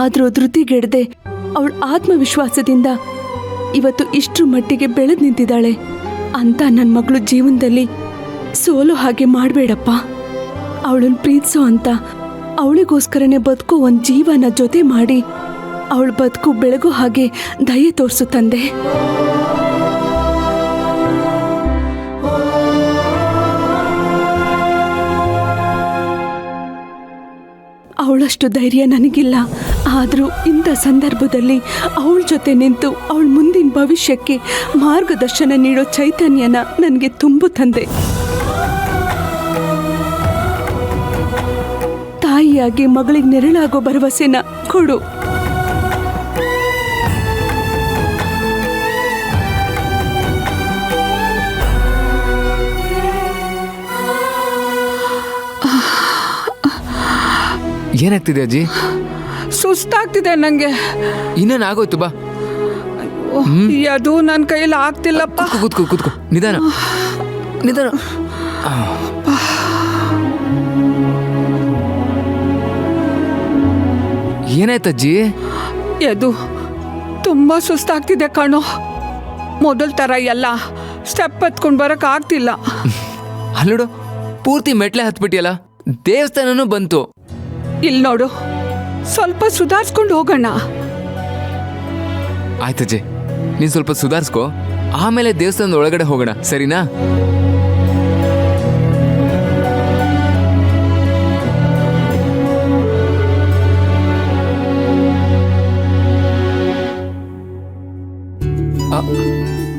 ಆದರೂ ಧೃತಿಗೆಡದೆ ಅವಳ ಆತ್ಮವಿಶ್ವಾಸದಿಂದ ಇವತ್ತು ಇಷ್ಟರ ಮಟ್ಟಿಗೆ ಬೆಳೆದು ನಿಂತಿದ್ದಾಳೆ ಅಂತ ನನ್ನ ಮಗಳು ಜೀವನದಲ್ಲಿ ಸೋಲೋ ಹಾಗೆ ಮಾಡಬೇಡಪ್ಪ. ಅವಳನ್ನು ಪ್ರೀತಿಸೋ ಅಂತ ಅವಳಿಗೋಸ್ಕರನೇ ಬದುಕೋ ಒಂದು ಜೀವನ ಜೊತೆ ಮಾಡಿ ಅವಳ ಬದುಕು ಬೆಳಗೋ ಹಾಗೆ ದಯೆ ತೋರಿಸು ತಂದೆ. ಅವಳಷ್ಟು ಧೈರ್ಯ ನನಗಿಲ್ಲ. ಆದರೂ ಇಂಥ ಸಂದರ್ಭದಲ್ಲಿ ಅವಳ ಜೊತೆ ನಿಂತು ಅವಳ ಮುಂದಿನ ಭವಿಷ್ಯಕ್ಕೆ ಮಾರ್ಗದರ್ಶನ ನೀಡೋ ಚೈತನ್ಯನ ನನಗೆ ತುಂಬು ತಂದೆ. ತಾಯಿಯಾಗಿ ಮಗಳಿಗೆ ನೆರಳಾಗೋ ಭರವಸೆನ ಕೊಡು. ಏನಾಗ್ತಿದೆ ಅಜ್ಜಿ? ಸುಸ್ತಾಗ್ತಿದೆ ನಂಗೆ. ಇನ್ನೇನು ಆಗೋಯ್ತು ಬಾ. ಅದು ನನ್ನ ಕೈಯಲ್ಲಿ ಆಗ್ತಿಲ್ಲಪ್ಪ. ಕೂತ್ಕೋ ಕೂತ್ಕೋ, ನಿಧಾನ ನಿಧಾನ. ಏನಾಯ್ತಜ್ಜಿ? ಅದು ತುಂಬಾ ಸುಸ್ತಾಗ್ತಿದೆ ಕಣೋ. ಮೊದಲ ಥರ ಎಲ್ಲ ಸ್ಟೆಪ್ ಹತ್ಕೊಂಡು ಬರಕ್ ಆಗ್ತಿಲ್ಲ. ಅಲ್ಲೋಡು, ಪೂರ್ತಿ ಮೆಟ್ಲೆ ಹತ್ಬಿಟ್ಟಿಯಲ್ಲ, ದೇವಸ್ಥಾನನೂ ಬಂತು. ಇಲ್ಲಿ ನೋಡು, ಸ್ವಲ್ಪ ಸುಧಾರಿಸ್ಕೊಂಡು ಹೋಗೋಣ. ಆಯ್ತಜ್ಜಿ, ನೀನ್ ಸ್ವಲ್ಪ ಸುಧಾರಿಸ್ಕೋ, ಆಮೇಲೆ ದೇವಸ್ಥಾನದ ಒಳಗಡೆ ಹೋಗೋಣ, ಸರಿನಾ?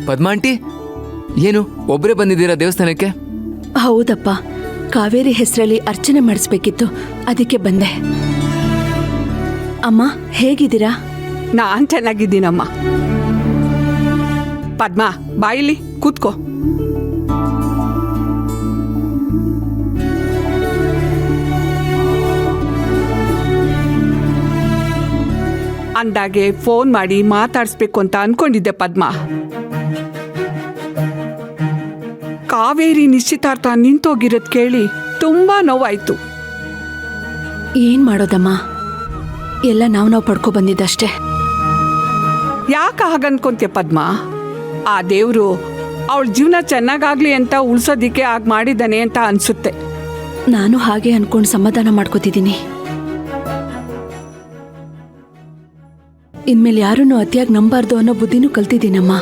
ಪದ್ಮಾ ಆಂಟಿ, ಏನು ಒಬ್ಬರೇ ಬಂದಿದ್ದೀರಾ ದೇವಸ್ಥಾನಕ್ಕೆ? ಹೌದಪ್ಪ, ಕಾವೇರಿ ಹೆಸರಲ್ಲಿ ಅರ್ಚನೆ ಮಾಡಿಸ್ಬೇಕಿತ್ತು, ಅದಕ್ಕೆ ಬಂದೆ. ಅಮ್ಮ ಹೇಗಿದ್ದೀರಾ? ನಾನ್ ಚೆನ್ನಾಗಿದ್ದೀನಮ್ಮ. ಪದ್ಮಾ, ಬಾಯಿಲಿ ಕೂತ್ಕೋ. ಅಂದಾಗೆ ಫೋನ್ ಮಾಡಿ ಮಾತಾಡಿಸ್ಬೇಕು ಅಂತ ಅನ್ಕೊಂಡಿದ್ದೆ ಪದ್ಮಾ. ಕಾವೇರಿ ನಿಶ್ಚಿತಾರ್ಥ ನಿಂತೋಗಿರೋದ್ ಕೇಳಿ ತುಂಬಾ ನೋವಾಯ್ತು. ಏನ್ ಮಾಡೋದಮ್ಮ, ಎಲ್ಲ ನಾವು ಪಡ್ಕೊ ಬಂದಿದ್ದಷ್ಟೇ. ಯಾಕೆ ಹಾಗನ್ಕೊಂತೀಯ ಪದ್ಮಾ? ಆ ದೇವ್ರು ಅವಳ ಜೀವನ ಚೆನ್ನಾಗಾಗ್ಲಿ ಅಂತ ಉಳ್ಸೋದಿಕ್ಕೆ ಆಗ ಮಾಡಿದ್ದಾನೆ ಅಂತ ಅನ್ಸುತ್ತೆ. ನಾನು ಹಾಗೆ ಅನ್ಕೊಂಡು ಸಮಾಧಾನ ಮಾಡ್ಕೋತಿದ್ದೀನಿ. ಇನ್ಮೇಲೆ ಯಾರನ್ನು ಅತಿಯಾಗಿ ನಂಬಾರ್ದು ಅನ್ನೋ ಬುದ್ಧಿನೂ ಕಲ್ತಿದ್ದೀನಮ್ಮ.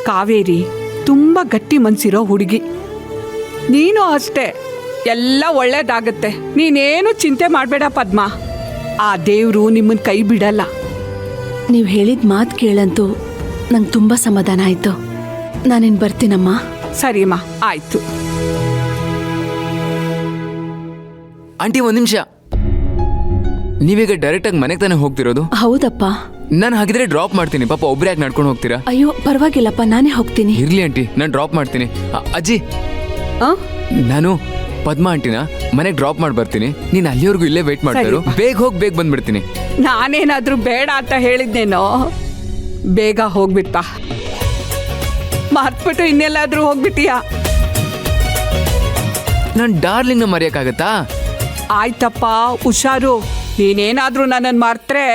ಕಾವೇರಿ ತುಂಬಾ ಗಟ್ಟಿ ಮನ್ಸಿರೋ ಹುಡುಗಿ. ನೀನು ಅಷ್ಟೇ, ಎಲ್ಲ ಒಳ್ಳೇದಾಗತ್ತೆ. ನೀನೇನು ಚಿಂತೆ ಮಾಡಬೇಡ ಪದ್ಮಾ. ಆ ದೇವ್ರು ನಿಮ್ಮನ್ನ ಕೈ ಬಿಡಲ್ಲ. ನೀವು ಹೇಳಿದ ಮಾತು ಕೇಳಂತೂ ನಂಗೆ ತುಂಬ ಸಮಾಧಾನ ಆಯಿತು. ನಾನಿನ್ ಬರ್ತೀನಮ್ಮ. ಸರಿಮ್ಮ, ಆಯ್ತು. ಆಂಟಿ, ಒಂದ್ ನಿಮಿಷ. ನೀವೀಗ ಡೈರೆಕ್ಟಾಗಿ ಮನೆಗೆ ತಾನೇ ಹೋಗ್ತಿರೋದು? ಹೌದಪ್ಪ. ನಾನು ಹಾಗಿದ್ರೆ ಡ್ರಾಪ್ ಮಾಡ್ತೀನಿ. ಪಾಪ ಒಬ್ರೇ ಯಾಕೆ ನಡ್ಕೊಂಡು ಹೋಗ್ತೀರಾ? ಅಯ್ಯೋ ಪರವಾಗಿಲ್ಲಪ್ಪ, ನಾನೇ ಹೋಗ್ತೀನಿ. ಇರ್ಲಿ ಆಂಟಿ, ನಾನು ಡ್ರಾಪ್ ಮಾಡ್ತೀನಿ. ಅಜ್ಜಿ, ನಾನು ಪದ್ಮಾ ಆಂಟಿನ ಮನೆಗೆ ಡ್ರಾಪ್ ಮಾಡಿ ಬರ್ತೀನಿ. ನೀನು ಅಲ್ಲಿವರೆಗೂ ಇಲ್ಲೇ ವೇಟ್ ಮಾಡ್ತಾರು. ಬೇಗ ಹೋಗಿ ಬೇಗ ಬಂದ್ಬಿಡ್ತೀನಿ. ನಾನೇನಾದ್ರೂ ಬೇಡ ಅಂತ ಹೇಳಿದ್ನೇನೋ? ಬೇಗ ಹೋಗ್ಬಿಟ್ಟ, ಮರ್ತ್ಬಿಟ್ಟು ಇನ್ನೆಲ್ಲಾದ್ರೂ ಹೋಗ್ಬಿಟ್ಟಿಯಾ? ನಾನು ಡಾರ್ಲಿಂಗ್ನ ಮರೆಯಕ್ಕಾಗತ್ತಾ? ಆಯ್ತಪ್ಪ, ಹುಷಾರು. ನೀನೇನಾದ್ರೂ ನನ್ನನ್ನು ಮರ್ತ್ರೆ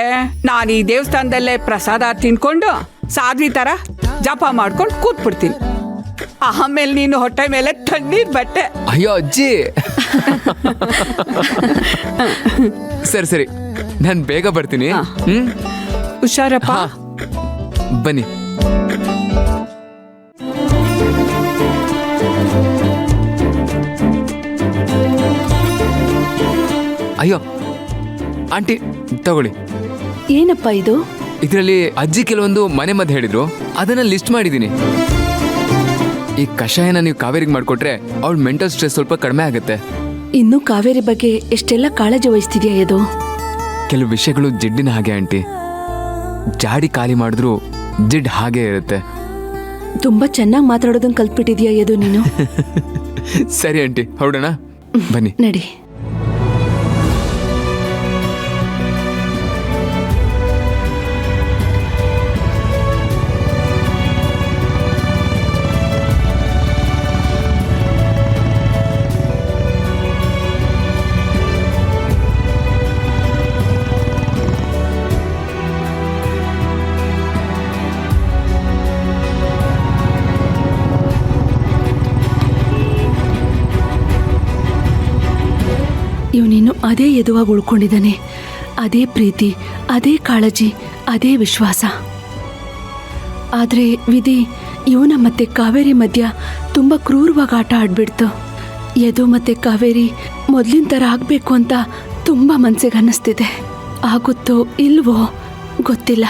ನಾನು ಈ ದೇವಸ್ಥಾನದಲ್ಲೇ ಪ್ರಸಾದ ತಿನ್ಕೊಂಡು ಸಾಧ್ವಿ ಥರ ಜಪ ಮಾಡ್ಕೊಂಡು ಕೂತ್ಬಿಡ್ತೀನಿ. ಆಮೇಲೆ ನೀನು ಹೊಟ್ಟೆ ಮೇಲೆ ತಣ್ಣೀರ್ ಬಟ್ಟೆ. ಅಯ್ಯೋ ಅಜ್ಜಿ. ಸರಿ ಸರಿ, ನಾನು ಬೇಗ ಬರ್ತೀನಿ. ಹುಷಾರಪ್ಪ. ಬನ್ನಿ. ಅಯ್ಯೋ ಆಂಟಿ, ತಗೊಳ್ಳಿ. ಏನಪ್ಪ ಇದು? ಇದರಲ್ಲಿ ಅಜ್ಜಿ ಕೆಲವೊಂದು ಮನೆ ಮದ್ದು ಹೇಳಿದ್ರು, ಅದನ್ನ ಲಿಸ್ಟ್ ಮಾಡಿದ್ದೀನಿ. ಈ ಕಷಾಯನ ನೀವು ಕಾವೇರಿಗೆ ಮಾಡಿಕೊಟ್ರೆ ಅವಳ ಮೆಂಟಲ್ ಸ್ಟ್ರೆಸ್ ಸ್ವಲ್ಪ ಕಡಿಮೆ ಆಗುತ್ತೆ. ಇನ್ನು ಕಾವೇರಿ ಬಗ್ಗೆ ಎಷ್ಟೆಲ್ಲ ಕಾಳಜಿ ವಹಿಸ್ತಿದ್ಯಾ ಇದು? ಕೆಲವು ವಿಷಯಗಳು ಜಿಡ್ಡಿನ ಹಾಗೆ ಆಂಟಿ. ಜಾಡಿ ಖಾಲಿ ಮಾಡಿದ್ರು ಜಿಡ್ ಹಾಗೆ ಇರುತ್ತೆ. ತುಂಬಾ ಚೆನ್ನಾಗಿ ಮಾತಾಡೋದನ್ನ ಕಲ್ತ್ಬಿಟ್ಟಿದ್ಯಾ ಇದು ನೀನು. ಸರಿ ಆಂಟಿ, ಹೊರಡೋಣ, ಬನ್ನಿ. ನಡಿ. ಅದೇ ಎದುವಾಗಿ ಉಳ್ಕೊಂಡಿದ್ದಾನೆ. ಅದೇ ಪ್ರೀತಿ, ಅದೇ ಕಾಳಜಿ, ಅದೇ ವಿಶ್ವಾಸ. ಆದರೆ ವಿಧಿ ಇವನ ಮತ್ತೆ ಕಾವೇರಿ ಮಧ್ಯ ತುಂಬ ಕ್ರೂರವಾಗಿ ಆಟ ಆಡ್ಬಿಡ್ತು. ಯದು ಮತ್ತೆ ಕಾವೇರಿ ಮೊದಲಿನ ಥರ ಆಗಬೇಕು ಅಂತ ತುಂಬ ಮನಸ್ಸಿಗೆ ಅನ್ನಿಸ್ತಿದೆ. ಆಗುತ್ತೋ ಇಲ್ವೋ ಗೊತ್ತಿಲ್ಲ.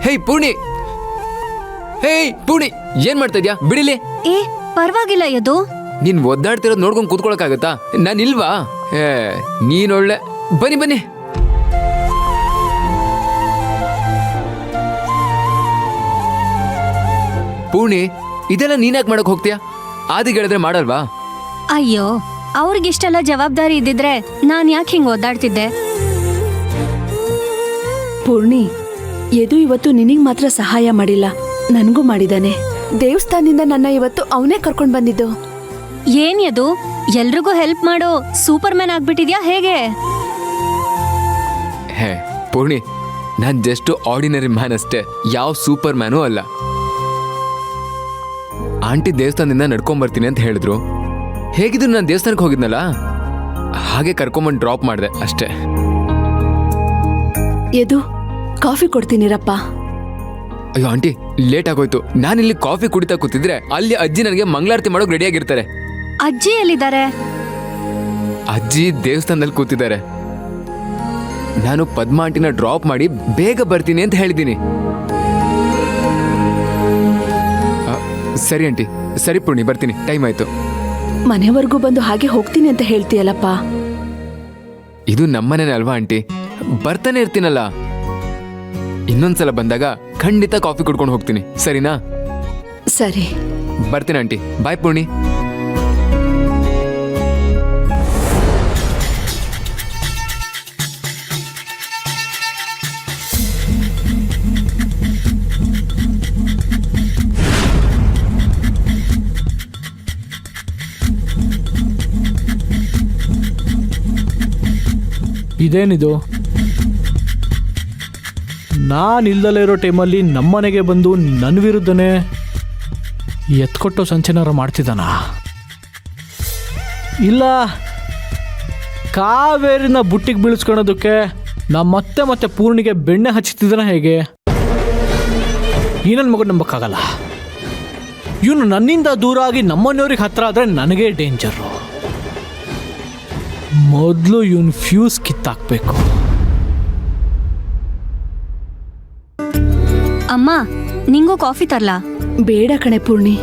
ಹೇಯ್ ಪೂರ್ಣಿ, ಹೇಯ್ ಪೂರ್ಣಿ, ಏನ್ ಮಾಡ್ತಾ ಇದ್ಯಾ? ಬಿಡಿಲಿ. ಏ ಪರವಾಗಿಲ್ಲ ಯದು. ನೀನ್ ಒದ್ದಾಡ್ತಿರೋದ್ ನೋಡ್ಕೊಂಡ್ ಕೂತ್ಕೊಳಕ್ಕಾಗತ್ತಾ? ನಾನು ಇಲ್ವಾ? ನೀನ್ ಒಳ್ಳೆ. ಬನ್ನಿ ಬನ್ನಿ. ಪೂರ್ಣಿ, ಇದೆಲ್ಲ ನೀನ್ಯಾಕೆ ಮಾಡಕ್ ಹೋಗ್ತೀಯಾ? ಆದಿಗೆ ಹೇಳಿದ್ರೆ ಮಾಡಲ್ವಾ? ಅಯ್ಯೋ, ಅವ್ರಿಗಿಷ್ಟೆಲ್ಲ ಜವಾಬ್ದಾರಿ ಇದ್ದಿದ್ರೆ ನಾನ್ ಯಾಕೆ ಹಿಂಗ್ ಓದಾಡ್ತಿದ್ದೆ? ಪೂರ್ಣಿ, ಯದು ಇವತ್ತು ನಿನಗೆ ಮಾತ್ರ ಸಹಾಯ ಮಾಡಿಲ್ಲ, ನನಗೂ ಮಾಡಿದಾನೆ. ದೇವಸ್ಥಾನದಿಂದ ನನ್ನ ಇವತ್ತು ಅವನೇ ಕರ್ಕೊಂಡು ಬಂದಿದ್ದು. ಏನ್ ಯದು, ಎಲ್ರಿಗೂ ಹೆಲ್ಪ್ ಮಾಡೋ ಸೂಪರ್ ಮ್ಯಾನ್ ಆಗ್ಬಿಟ್ಟಿದ್ಯಾ ಹೇಗೆ? ಹೇ ಪೂರ್ಣಿ, ನಾನ್ ಜಸ್ಟ್ ಆರ್ಡಿನರಿ ಮ್ಯಾನ್ ಅಷ್ಟೇ, ಯಾವ ಸೂಪರ್ ಮ್ಯಾನೂ ಅಲ್ಲ. ಆಂಟಿ ದೇವಸ್ಥಾನದಿಂದ ನಡ್ಕೊಂಬರ್ತೀನಿ ಅಂತ ಹೇಳಿದ್ರು. ಹೇಗಿದ್ರು ನಾನು ದೇವಸ್ಥಾನಕ್ಕೆ ಹೋಗಿದ್ನಲ್ಲ, ಹಾಗೆ ಕರ್ಕೊಂಬಂದು ಡ್ರಾಪ್ ಮಾಡಿದೆ ಅಷ್ಟೇ. ಯದು, ಕಾಫಿ ಕೊಡ್ತೀನಿರಪ್ಪ. ಅಯ್ಯೋ ಆಂಟಿ, ಲೇಟ್ ಆಗೋಯ್ತು. ನಾನಿಲ್ಲಿ ಕಾಫಿ ಕುಡಿತಾ ಕೂತಿದ್ರೆ ಅಲ್ಲಿ ಅಜ್ಜಿ ನನಗೆ ಮಂಗಳಾರತಿ ಮಾಡೋಕೆ ರೆಡಿಯಾಗಿರ್ತಾರೆ. ಅಜ್ಜಿ ಎಲ್ಲಿದ್ದಾರೆ? ಅಜ್ಜಿ ದೇವಸ್ಥಾನದಲ್ಲಿ ಕೂತಿದ್ದಾರೆ. ನಾನು ಪದ್ಮಾ ಆಂಟಿನ ಡ್ರಾಪ್ ಮಾಡಿ ಬೇಗ ಬರ್ತೀನಿ ಅಂತ ಹೇಳಿದ್ದೀನಿ. ಸರಿ ಆಂಟಿ, ಸರಿ ಪೂರ್ಣಿ, ಬರ್ತೀನಿ, ಟೈಮ್ ಆಯ್ತು. ಮನೆವರೆಗೂ ಬಂದು ಹಾಗೆ ಹೋಗ್ತೀನಿ ಅಂತ ಹೇಳ್ತೀಯಲ್ಲಪ್ಪ. ಇದು ನಮ್ಮನೇನೆ ಅಲ್ವಾ ಆಂಟಿ, ಬರ್ತಾನೆ ಇರ್ತೀನಲ್ಲ. ಇನ್ನೊಂದ್ಸಲ ಬಂದಾಗ ಖಂಡಿತ ಕಾಫಿ ಕುಡ್ಕೊಂಡು ಹೋಗ್ತೀನಿ, ಸರಿನಾ? ಸರಿ, ಬರ್ತೀನಿ ಆಂಟಿ. ಬಾಯ್ ಪೂರ್ಣಿ. ಇದೇನಿದು? ನಾನು ಇಲ್ದಲೇ ಇರೋ ಟೈಮಲ್ಲಿ ನಮ್ಮನೆಗೆ ಬಂದು ನನ್ನ ವಿರುದ್ಧನೇ ಎತ್ಕೊಟ್ಟು ಸಂಚನಾರ ಮಾಡ್ತಿದ್ದಾನ? ಇಲ್ಲ, ಕಾವೇರಿನ ಬುಟ್ಟಿಗೆ ಬೀಳಿಸ್ಕೊಳೋದಕ್ಕೆ ನಾ ಮತ್ತೆ ಪೂರ್ಣಿಗೆ ಬೆಣ್ಣೆ ಹಚ್ಚುತ್ತಿದ್ದಾನ ಹೇಗೆ? ಈ ನನ್ನ ಮಗನ ನಂಬಕ್ಕಾಗಲ್ಲ. ಇವನು ನನ್ನಿಂದ ದೂರ ಆಗಿ ನಮ್ಮನೆಯವ್ರಿಗೆ ಹತ್ರ ಆದರೆ ನನಗೇ ಡೇಂಜರು. ಮೊದಲು ಇವನು ಫ್ಯೂಸ್ ಕಿತ್ತಾಕ್ಬೇಕು. ಅಮ್ಮ, ನಿಂಗೂ ಕಾಫಿ ತರ್ಲಾ? ಬೇಡ ಕಣೆ ಪೂರ್ಣಿ.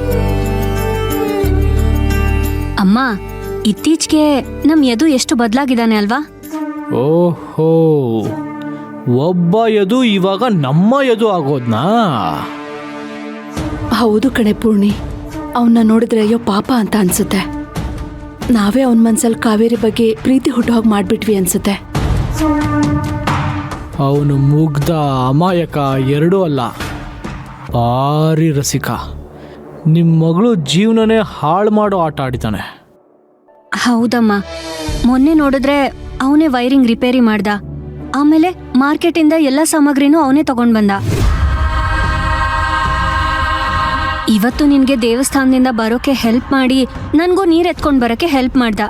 ಅಮ್ಮ, ಇತ್ತೀಚೆಗೆ ನಮ್ ಯದು ಎಷ್ಟು ಬದಲಾಗಿದ್ದಾನೆ ಅಲ್ವಾ? ಓಹೋ, ಒಬ್ಬ ಯದು ಇವಾಗ ನಮ್ಮ ಯದು ಆಗೋದ್ನಾ? ಹೌದು ಕಣೆ ಪೂರ್ಣಿ, ಅವನ್ನ ನೋಡಿದ್ರೆ ಅಯ್ಯೋ ಪಾಪ ಅಂತ ಅನ್ಸುತ್ತೆ. ನಾವೇ ಅವನ ಮನ್ಸಲ್ಲಿ ಕಾವೇರಿ ಬಗ್ಗೆ ಪ್ರೀತಿ ಹುಟ್ಟು ಹೋಗಿ ಮಾಡ್ಬಿಟ್ವಿ ಅನ್ಸುತ್ತೆ. ಅವನು ಮುಗ್ಧ ಅಮಾಯಕ ಎರಡೂ ಅಲ್ಲ, ಭಾರಿ ರಸಿಕ. ನಿಮ್ಮ ಮಗಳು ಜೀವನನೇ ಹಾಳು ಮಾಡೋ ಆಟ ಆಡಿತಾನೆ. ಹೌದಮ್ಮ, ಮೊನ್ನೆ ನೋಡಿದ್ರೆ ಅವನೇ ವೈರಿಂಗ್ ರಿಪೇರಿ ಮಾಡ್ದ. ಆಮೇಲೆ ಮಾರ್ಕೆಟಿಂದ ಎಲ್ಲ ಸಾಮಗ್ರಿನೂ ಅವನೇ ತಗೊಂಡ್ ಬಂದ. ಇವತ್ತು ನಿನ್ಗೆ ದೇವಸ್ಥಾನದಿಂದ ಬರೋಕೆ ಹೆಲ್ಪ್ ಮಾಡಿ ನನ್ಗೂ ನೀರ್ ಎತ್ಕೊಂಡ್ ಬರೋಕೆ ಹೆಲ್ಪ್ ಮಾಡ್ದ.